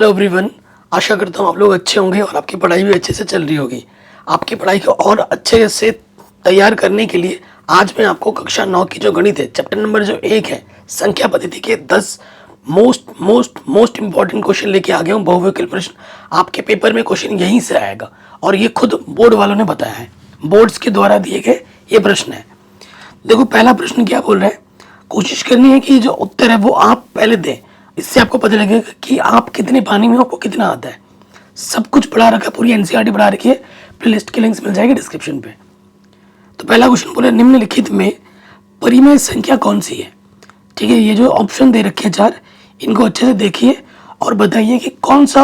Hello everyone, आशा करता हूँ आप लोग अच्छे होंगे और आपकी पढ़ाई भी अच्छे से चल रही होगी। आपकी पढ़ाई को और अच्छे से तैयार करने के लिए आज मैं आपको कक्षा 9 की जो गणित है, चैप्टर नंबर जो 1 है, संख्या पद्धति के 10 मोस्ट इंपॉर्टेंट क्वेश्चन लेके आ गया हूँ। बहुविकल्प प्रश्न आपके पेपर में क्वेश्चन यहीं से आएगा और ये खुद बोर्ड वालों ने बताया है, बोर्ड्स के द्वारा दिए गए ये प्रश्न है। देखो पहला प्रश्न क्या बोल रहा है, कोशिश करनी है कि जो उत्तर है वो आप पहले दें, इससे आपको पता लगेगा कि आप कितने पानी में हो, आपको कितना आता है। सब कुछ पढ़ा रखा है, पूरी एनसीईआरटी पढ़ा रखी है, प्लेलिस्ट की लिंक्स मिल जाएगी डिस्क्रिप्शन पे। तो पहला क्वेश्चन बोले निम्नलिखित में परिमेय संख्या कौन सी है। ठीक है, ये जो ऑप्शन दे रखे हैं 4, इनको अच्छे से देखिए और बताइए कि कौन सा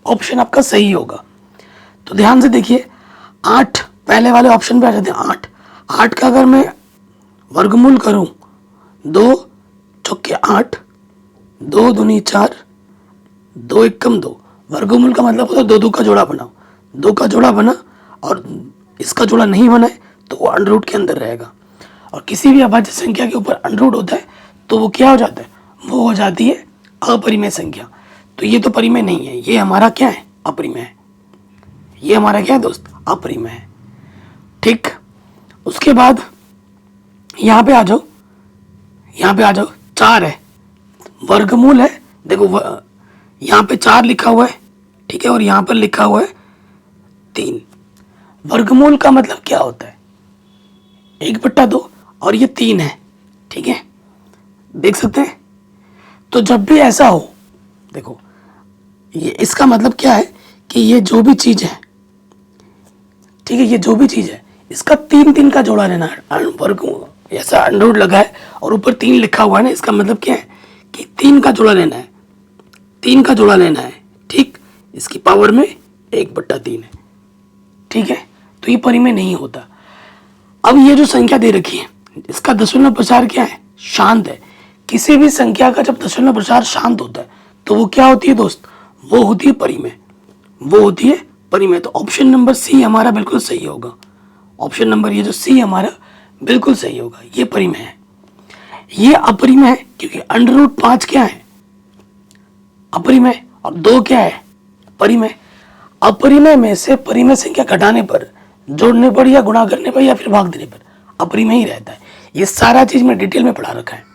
ऑप्शन आपका सही होगा। तो ध्यान से देखिए, 8 पहले वाले ऑप्शन पे आ जाते हैं। 8 का अगर मैं वर्गमूल करूं, 2 चौके 8, 2 दूनी 4, 2 एकम 2। वर्गमूल का मतलब होता है 2 का जोड़ा बनाओ। 2 का जोड़ा बना और इसका जोड़ा नहीं बना है तो वो अंडर रूट के अंदर रहेगा। और किसी भी अभाज्य संख्या के ऊपर अंडर रूट होता है तो वो क्या हो जाता है, वो हो जाती है अपरिमेय संख्या। तो ये तो परिमेय नहीं है, ये हमारा क्या है, अपरिमेय है। ये हमारा क्या है दोस्त, अपरिमेय है। ठीक, उसके बाद यहाँ पे आ जाओ, यहाँ पे आ जाओ, 4 है, वर्गमूल है। देखो यहाँ पे 4 लिखा हुआ है, ठीक है, और यहाँ पर लिखा हुआ है 3। वर्गमूल का मतलब क्या होता है, 1/2 और ये 3 है। ठीक है, देख सकते हैं। तो जब भी ऐसा हो, देखो ये इसका मतलब क्या है कि ये जो भी चीज़ है, ठीक है, ये जो भी चीज़ है इसका 3 का जोड़ा लेना है। वर्ग ऐसा अंडर रूट लगा है और ऊपर 3 लिखा हुआ है ना, इसका मतलब क्या है कि 3 का जोड़ा लेना है, 3 का जोड़ा लेना है। ठीक, इसकी पावर में 1/3 है। ठीक है, तो ये परिमेय नहीं होता। अब ये जो संख्या दे रखी है, इसका दशमलव प्रसार क्या है, शांत है। किसी भी संख्या का जब दशमलव प्रसार शांत होता है तो वो क्या होती है दोस्त, वो होती है परिमेय, वो होती है परिमेय। तो ऑप्शन नंबर सी हमारा बिल्कुल सही होगा। ऑप्शन नंबर ये जो सी हमारा बिल्कुल सही होगा, ये परिमेय है। ये अपरिमेय है क्योंकि अंडर रूट 5 क्या है, अपरिमेय, और 2 क्या है, परिमेय। अपरिमेय में से परिमेय संख्या घटाने पर, जोड़ने पर या गुणा करने पर या फिर भाग देने पर अपरिमेय ही रहता है। ये सारा चीज मैं डिटेल में पढ़ा रखा है।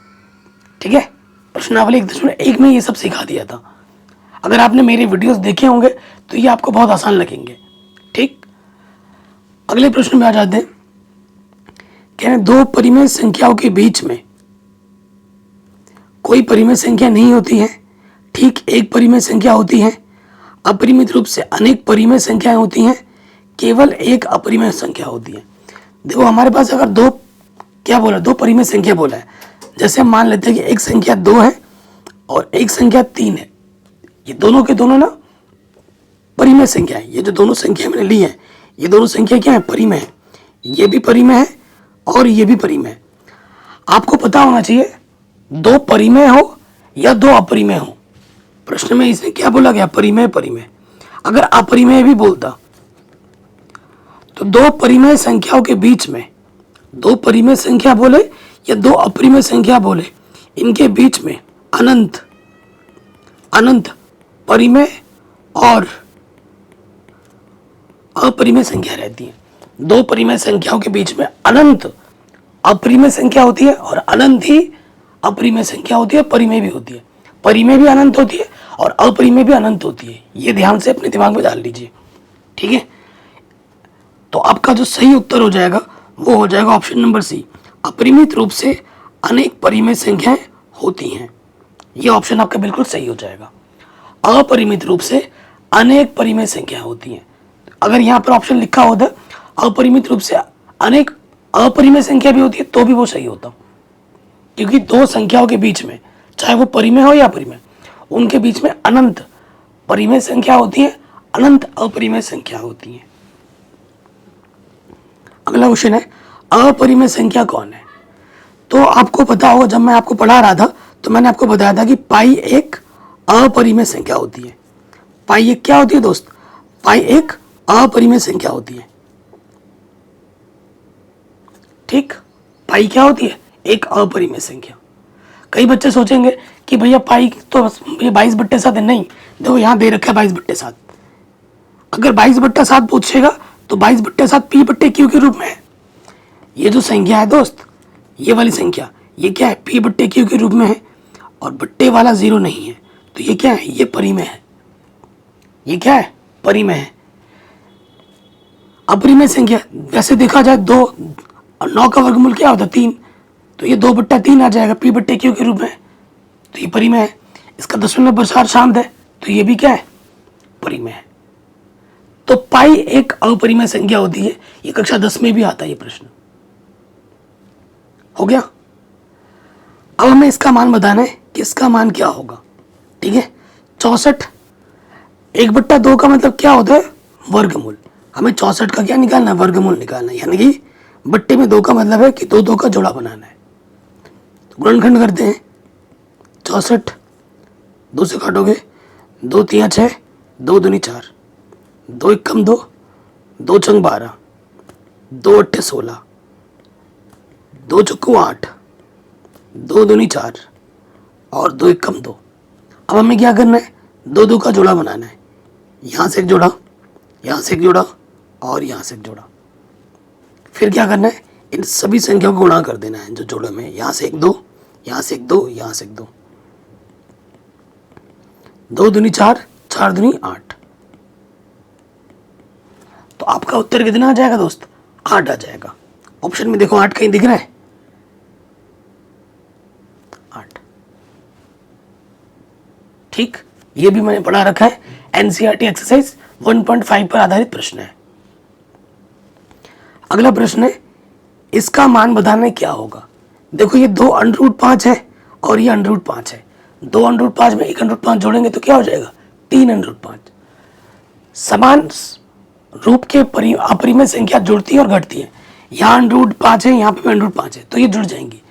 ठीक है, प्रश्नावली 1.1 में ये सब सिखा दिया था। अगर आपने मेरे वीडियोस देखे होंगे तो ये आपको बहुत आसान लगेंगे। ठीक, अगले प्रश्न में आ जाते हैं। कह रहे 2 परिमेय संख्याओं के बीच में कोई परिमेय संख्या नहीं होती है। ठीक, एक परिमेय संख्या होती है। अपरिमित रूप से अनेक परिमेय संख्याएं होती हैं, केवल एक अपरिमेय संख्या होती है। देखो हमारे पास अगर 2 क्या बोला, 2 परिमेय संख्या बोला है। जैसे हम मान लेते हैं कि एक संख्या 2 है और एक संख्या 3 है। ये दोनों के दोनों ना परिमेय संख्या है। ये जो दोनों संख्या मैंने ली है, ये दोनों संख्या क्या है, परिमेय है। ये भी परिमेय है और ये भी परिमेय है। आपको पता होना चाहिए 2 परिमेय हो या 2 अपरिमेय हो। प्रश्न में इसने क्या बोला गया, परिमेय परिमेय। अगर अपरिमेय भी बोलता तो 2 परिमेय संख्याओं के बीच में, 2 परिमेय संख्या बोले या 2 अपरिमेय संख्या बोले, इनके बीच में अनंत अनंत परिमेय और अपरिमेय संख्या रहती है। 2 परिमेय संख्याओं के बीच में अनंत अपरिमेय संख्या होती है और अनंत ही अपरिमेय संख्या होती है, परिमेय भी होती है। परिमेय भी अनंत होती है और अपरिमेय भी अनंत होती है। ये ध्यान से अपने दिमाग में डाल लीजिए। ठीक है, तो आपका जो सही उत्तर हो जाएगा वो हो जाएगा ऑप्शन नंबर सी, अपरिमित रूप से अनेक परिमेय संख्याएं होती हैं। ये ऑप्शन आपका बिल्कुल सही हो जाएगा। अपरिमित रूप से अनेक परिमेय संख्या होती हैं। अगर यहाँ पर ऑप्शन लिखा होता अपरिमित रूप से अनेक अपरिमेय संख्या भी होती है तो भी वो सही होता, क्योंकि 2 संख्याओं के बीच में, चाहे वो परिमेय हो या अपरिमेय, उनके बीच में अनंत परिमेय संख्या होती है, अनंत अपरिमेय संख्या होती है। अगला क्वेश्चन है, अपरिमेय संख्या कौन है। तो आपको पता होगा, जब मैं आपको पढ़ा रहा था तो मैंने आपको बताया था कि पाई एक अपरिमेय संख्या होती है। पाई एक क्या होती है दोस्त, पाई एक अपरिमेय संख्या होती है। ठीक, पाई क्या होती है, एक अपरिमेय संख्या। कई बच्चे सोचेंगे कि भैया पाई तो ये 22/7 है। नहीं, देखो यहाँ दे रखा है 22/7। अगर 22/7 पूछेगा तो 22/7 P/Q के रूप में है। ये जो संख्या है दोस्त, ये वाली संख्या, ये क्या है? P/Q के रूप में है, और बट्टे वाला 0 नहीं है, तो ये क्या है? ये परिमेय है। ये क्या है? परिमेय है। अपरिमेय संख्या वैसे देखा जाए 2 और 9 का वर्गमूल क्या होता है? 3, तो ये 2/3 आ जाएगा P/Q के रूप में, तो ये परिमेय है। इसका दशमलव प्रसार शांत है, तो ये भी क्या है? परिमेय है। तो पाई एक अपरिमेय संख्या होती है। ये कक्षा 10 में भी आता है ये प्रश्न। हो गया। अब हमें इसका मान बताना है कि इसका मान क्या होगा। ठीक है, 64 1/2 का मतलब क्या होता है? वर्गमूल। हमें 64 का क्या निकालना है? वर्गमूल निकालना है, यानी कि बट्टे में 2 का मतलब है कि 2 का जोड़ा बनाना है। तो गुणनखंड करते हैं। 64 2 से काटोगे, 2 3 6, 2 दूनी 4, 2 1 2, 2 6 12, 2 8 16, 2 चौको 8, 2 दूनी 4 और 2 1 2। अब हमें क्या करना है? 2 का जोड़ा बनाना है। यहाँ से एक जोड़ा, यहाँ से एक जोड़ा और यहाँ से एक जोड़ा। फिर क्या करना है? इन सभी संख्याओं को गुणा कर देना है जो जोड़े में। यहाँ से एक 2, यहाँ से एक 2, यहाँ से एक 2, 2 दूनी 4, 4 दूनी 8। तो आपका उत्तर कितना आ जाएगा दोस्त? 8 आ जाएगा। ऑप्शन में देखो 8 कहीं दिख रहा है? 8। ठीक, ये भी मैंने पढ़ा रखा है। एनसीईआरटी एक्सरसाइज 1.5 पर आधारित प्रश्न है। अगला प्रश्न है, इसका मान बताना क्या होगा। देखो ये 2 √5 है और ये √5 है। 2 √5 में 1 √5 जोड़ेंगे तो क्या हो जाएगा? 3 √5। समान रूप के अपरिमेय संख्या जुड़ती है और घटती है। यहाँ √5 है, यहाँ पे √5 है, तो ये जुड़ जाएंगी।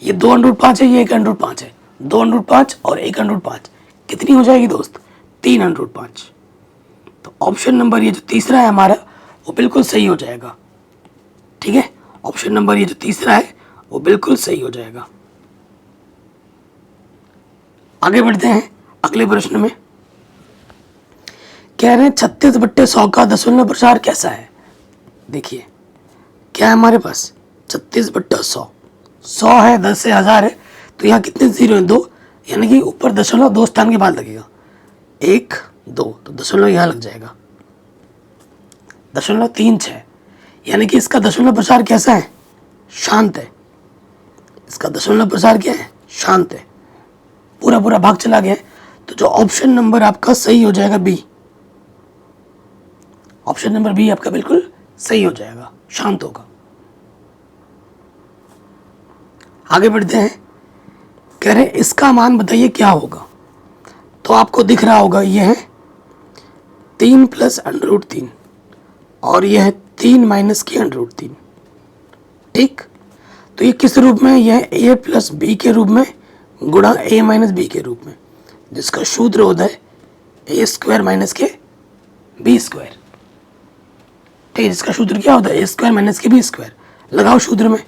ये 2 √5 है, ये 1 √5 है। 2 √5 और 1 √5 कितनी हो जाएगी दोस्त? 3 √5। तो ऑप्शन नंबर ये जो तीसरा है हमारा, वो बिल्कुल सही हो जाएगा। ठीक है, ऑप्शन नंबर ये जो तीसरा है वो बिल्कुल सही हो जाएगा। आगे बढ़ते हैं अगले प्रश्न में। कह रहे हैं 36/100 का दशमलव प्रसार कैसा है। देखिए क्या है हमारे पास? 36/100, 100 है, 10 है, 1000 है, तो यहाँ कितने जीरो हैं? 2, यानी कि ऊपर दशमलव 2 स्थान के बाद लगेगा। 1 2, तो दशमलव यहाँ लग जाएगा। 0.36, यानी कि इसका दशमलव प्रसार कैसा है? शांत है। इसका दशमलव प्रसार क्या है? शांत है। पूरा पूरा भाग चला गया, तो जो ऑप्शन नंबर आपका सही हो जाएगा बी। ऑप्शन नंबर बी आपका बिल्कुल सही हो जाएगा, शांत होगा। आगे बढ़ते हैं। कह रहे इसका मान बताइए क्या होगा। तो आपको दिख रहा होगा ये है 3 + √3 और यह है 3 - की √3। ठीक, तो ये किस रूप में? यह a + b के रूप में गुणा a - b के रूप में, जिसका सूत्र होता है a² - के b²। ठीक है, जिसका सूत्र क्या होता है? a² - के b²। लगाओ सूत्र में,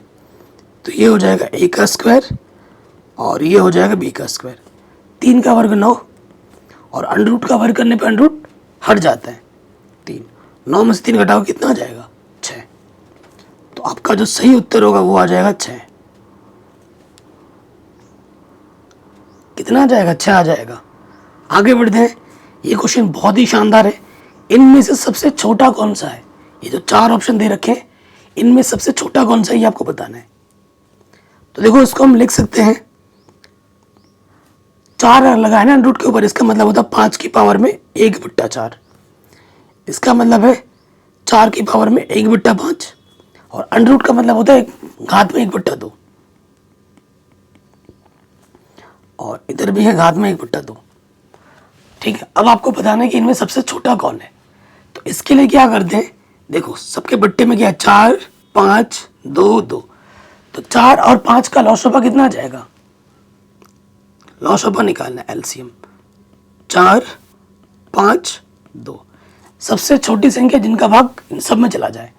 तो ये हो जाएगा a² और ये हो जाएगा b²। 3 का वर्ग 9 और अंडर का वर्ग करने पर अंडर हट जाता है 3। 9 में से 3 घटाओ कितना आ जाएगा? 6। तो आपका जो सही उत्तर होगा वो आ जाएगा 6। कितना आ जाएगा? 6 आ जाएगा। आगे बढ़ते हैं। ये क्वेश्चन बहुत ही शानदार है। इनमें से सबसे छोटा कौन सा है? ये जो 4 ऑप्शन दे रखे हैं, इनमें सबसे छोटा कौन सा है ये आपको बताना है। तो देखो इसको हम लिख सकते हैं, 4 लगाए ना रूट के ऊपर, इसका मतलब होता है 5 की पावर में 1/4। इसका मतलब है 4 की पावर में 1/5 और अंडर रूट का मतलब होता है घात में 1/2 और इधर भी है घात में 1/2। ठीक है, अब आपको बताना है कि इनमें सबसे छोटा कौन है। तो इसके लिए क्या करते हैं, देखो सबके बट्टे में क्या है? 4 5 2 2, तो 4 और 5 का लॉसपा कितना आ जाएगा? लॉसपा निकालना है, एलसीएम। 4 5 2, सबसे छोटी संख्या जिनका भाग इन सब में चला जाए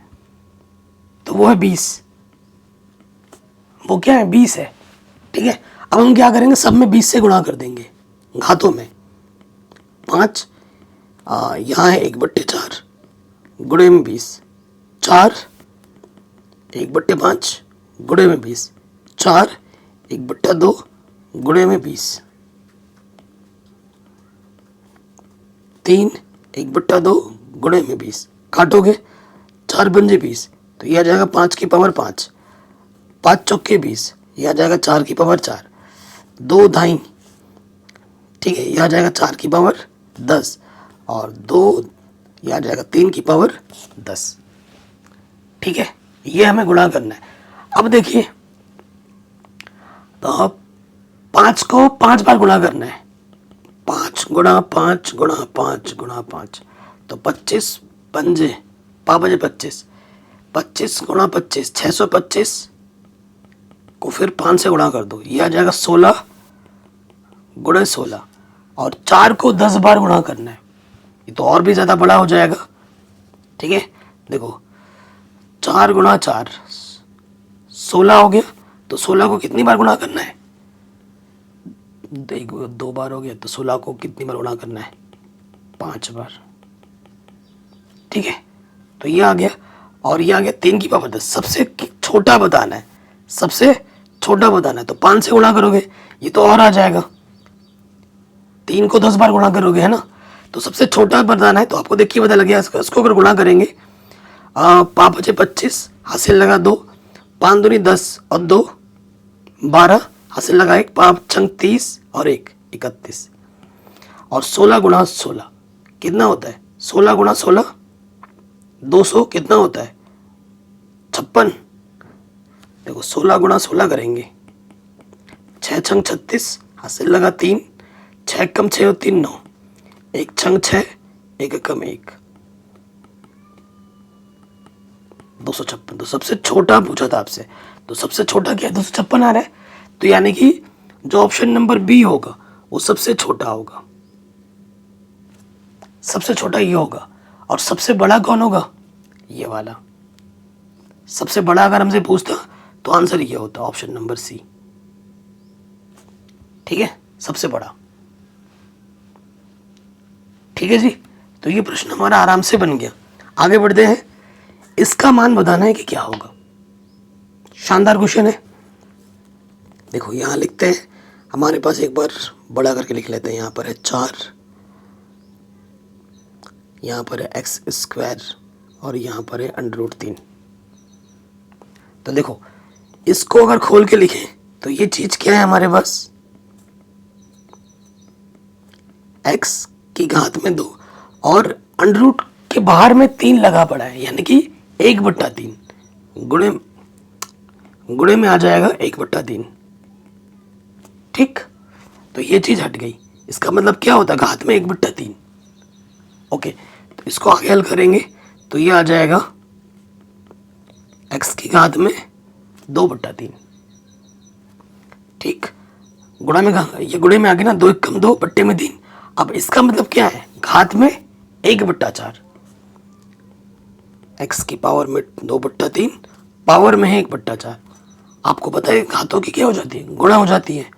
तो वो है 20। वो क्या है? 20 है। ठीक है, अब हम क्या करेंगे, सब में 20 से गुणा कर देंगे घातों में। 5 यहाँ है 1/4 गुणे में 20, 4 1/5 गुणे में 20, 4 1/2 गुणे में 20, 3 1/2 गुणे में 20। काटोगे 4 पंजे 20, तो यह आ जाएगा 5 की पावर 5, 5 चौके 20, यह आ जाएगा 4 की पावर 4, 2 धाई, ठीक है, यह आ जाएगा 4 की पावर 10, और 2 यह आ जाएगा 3 की पावर 10। ठीक है, ये हमें गुणा करना है। अब देखिए, तो अब 5 को 5 बार गुणा करना है, 5 गुणा 5 गुणा 5 गुणा 5, तो 25 पंजे 5 बजे 25, 25 गुणा 25 625 को फिर 5 से गुणा कर दो, ये आ जाएगा 16 गुणे 16, और 4 को 10 बार गुणा करना है, ये तो और भी ज़्यादा बड़ा हो जाएगा। ठीक है, देखो 4 गुणा 4 16 हो गया, तो 16 को कितनी बार गुणा करना है, 2 बार हो गया, तो 16 को कितनी बार गुणा करना है, 5 बार। ठीक है, तो ये आ गया, और ये आ गया 3 की पावर 10। सबसे छोटा बताना है, सबसे छोटा बताना है, तो 5 से गुणा करोगे, ये तो और आ जाएगा, 3 को 10 बार गुणा करोगे, है ना, तो सबसे छोटा बताना है। तो आपको देखिए पता लग गया, इसको अगर गुणा करेंगे 5 बचे 25 हासिल लगा 2, 5 दूनी 10 और 2 12 हासिल लगा 1, 5 छंग 30 और 1 31, और 16 गुणा 16 कितना होता है, 16 गुणा 16 200 कितना होता है, 56। देखो 16 गुणा 16 करेंगे, 6 छंग 36 हासिल लगा 3, 6 कम 6 और 3 9, 1 छंग 6 1 कम 1, 256। तो सबसे छोटा पूछा था आपसे, तो सबसे छोटा क्या है, 256 आ रहा है, तो यानी कि जो ऑप्शन नंबर बी होगा वो सबसे छोटा होगा, सबसे छोटा ये होगा। और सबसे बड़ा कौन होगा, ये वाला। सबसे बड़ा अगर हमसे पूछता तो आंसर ये होता, ऑप्शन नंबर सी। ठीक है, सबसे बड़ा। ठीक है जी, तो ये प्रश्न हमारा आराम से बन गया। आगे बढ़ते हैं, इसका मान बताना है कि क्या होगा। शानदार क्वेश्चन है। देखो यहां लिखते हैं, हमारे पास एक बार बड़ा करके लिख लेते हैं। यहाँ पर है 4, यहाँ पर है x², और यहाँ पर है √3। तो देखो इसको अगर खोल के लिखें तो ये चीज क्या है हमारे पास, x की घात में 2, और √ के बाहर में 3 लगा पड़ा है, यानी कि 1/3 गुणे में आ जाएगा 1/3। ठीक, तो ये चीज हट गई। इसका मतलब क्या होता है, घात में 1/3। ओके, तो इसको आगे हल करेंगे तो ये आ जाएगा x की घात में 2/3। ठीक, गुणा में ये गुणे में आ गया ना, 2 कम 2 बट्टे में 3। अब इसका मतलब क्या है, घात में 1/4, x की पावर में 2/3, पावर में है 1/4। आपको पता है घातों की क्या हो जाती है, गुणा हो जाती है।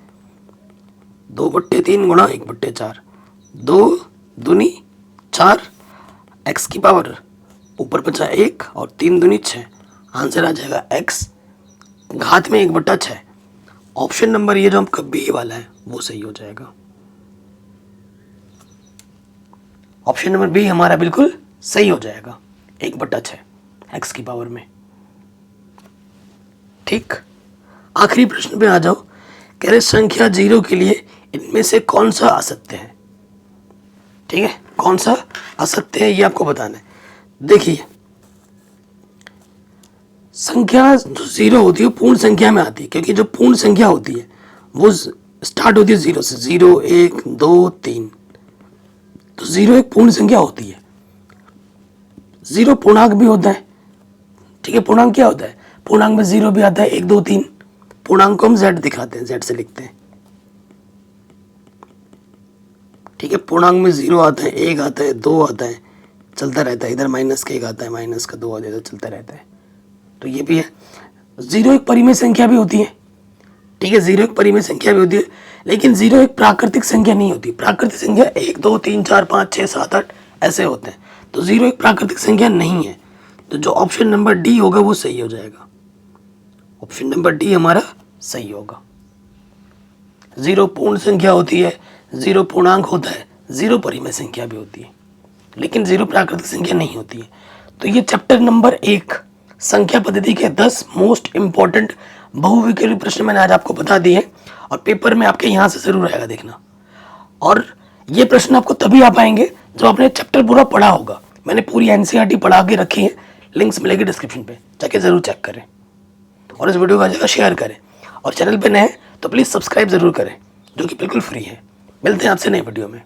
2/3 गुणा 1/4, 2 दूनी 4, x की पावर ऊपर बचा 1 और 3 दूनी 6। आंसर आ जाएगा x घात में 1/6। ऑप्शन नंबर ये जो आपका बी वाला है वो सही हो जाएगा। ऑप्शन नंबर बी हमारा बिल्कुल सही हो जाएगा, 1/6 x की पावर में। ठीक, आखिरी प्रश्न पे आ जाओ। कह रहे संख्या 0 के लिए इनमें से कौन सा असत्य है। ठीक है, कौन सा असत्य है ये आपको बताना है। देखिए संख्या जो 0 होती है पूर्ण संख्या में आती है, क्योंकि जो पूर्ण संख्या होती है वो स्टार्ट होती है 0 से, 0 1 2 3। तो 0 एक पूर्ण संख्या होती है। 0 पूर्णांक भी होता है। ठीक है, पूर्णांक क्या होता है, पूर्णांक में 0 भी आता है, 1 2 3। पूर्णांक को हम z दिखाते हैं, z से लिखते हैं। ठीक है, पूर्णांक में 0 आता है, 1 आता है, 2 आता है, चलता रहता है। इधर माइनस का 1 आता है, माइनस का 2 आता है, चलता रहता है। तो ये भी है। 0 एक परिमेय संख्या भी होती है। ठीक है, जीरो एक परिमेय संख्या भी होती है, लेकिन जीरो एक प्राकृतिक संख्या नहीं होती। प्राकृतिक संख्या 1 2 3 4 5 6 7 8 ऐसे होते हैं, तो जीरो एक प्राकृतिक संख्या नहीं है। तो जो ऑप्शन नंबर डी होगा वो सही हो जाएगा। ऑप्शन नंबर डी हमारा सही होगा। जीरो पूर्ण संख्या होती है, जीरो पूर्णांक होता है, जीरो परिमेय संख्या भी होती है, लेकिन जीरो प्राकृतिक संख्या नहीं होती है। तो ये चैप्टर नंबर 1 संख्या पद्धति के 10 मोस्ट इंपॉर्टेंट बहुविकल्पी प्रश्न मैंने आज आपको बता दिए, और पेपर में आपके यहाँ से जरूर आएगा देखना। और ये प्रश्न आपको तभी आ पाएंगे जब आपने चैप्टर पूरा पढ़ा होगा। मैंने पूरी एनसीईआरटी पढ़ा के रखी है, लिंक्स मिलेगी डिस्क्रिप्शन पे, जाके जरूर चेक करें और इस वीडियो को जगह शेयर करें। और चैनल पे नए हैं तो प्लीज़ सब्सक्राइब जरूर करें, जो कि बिल्कुल फ्री है। मिलते हैं आपसे नए वीडियो में।